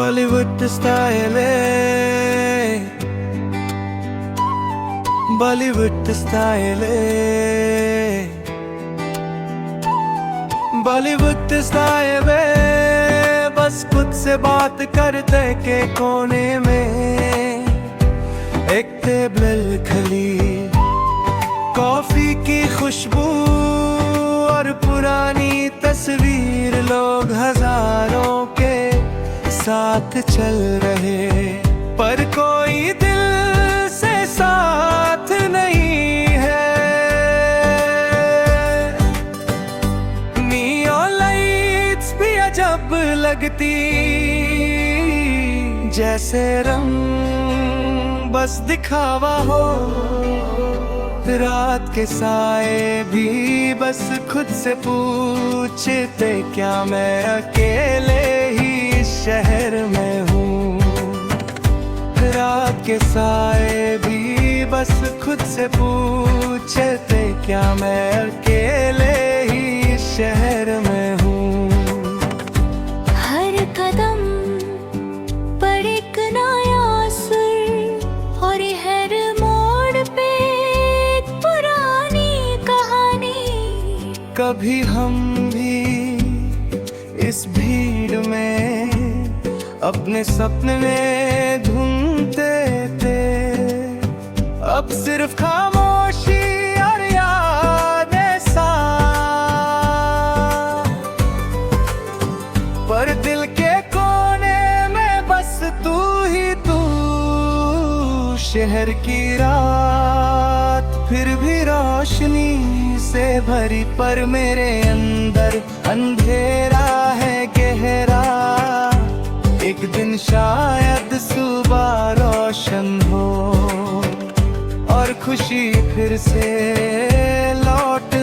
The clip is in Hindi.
Bollywood style Bollywood style Bollywood style बस खुद से बात करते के कोने में एक टेबल खली, कॉफी की खुशबू और पुरानी तस्वीर, लोग हजारों के साथ चल रहे पर कोई दिल से साथ नहीं है। नियॉन लाइट्स भी अजब लगती, जैसे रंग बस दिखावा हो। रात के साए भी बस खुद से पूछते, क्या मैं अकेले ही इस शहर में हूँ। रात के साए भी बस खुद से पूछते, क्या मैं अकेले ही इस शहर में हूँ। हर कदम पर एक नया सुर, और हर मोड़ पे एक पुरानी कहानी। कभी हम भी इस भीड़ में अपने सपने ढूंढते थे, अब सिर्फ खामोशी और यादें साथ। पर दिल के कोने में बस तू ही तू, शहर की रात फिर भी रोशनी से भरी, पर मेरे अंदर अंधेरा है गहरा। एक दिन शायद सुबह रोशन हो और खुशी फिर से लौट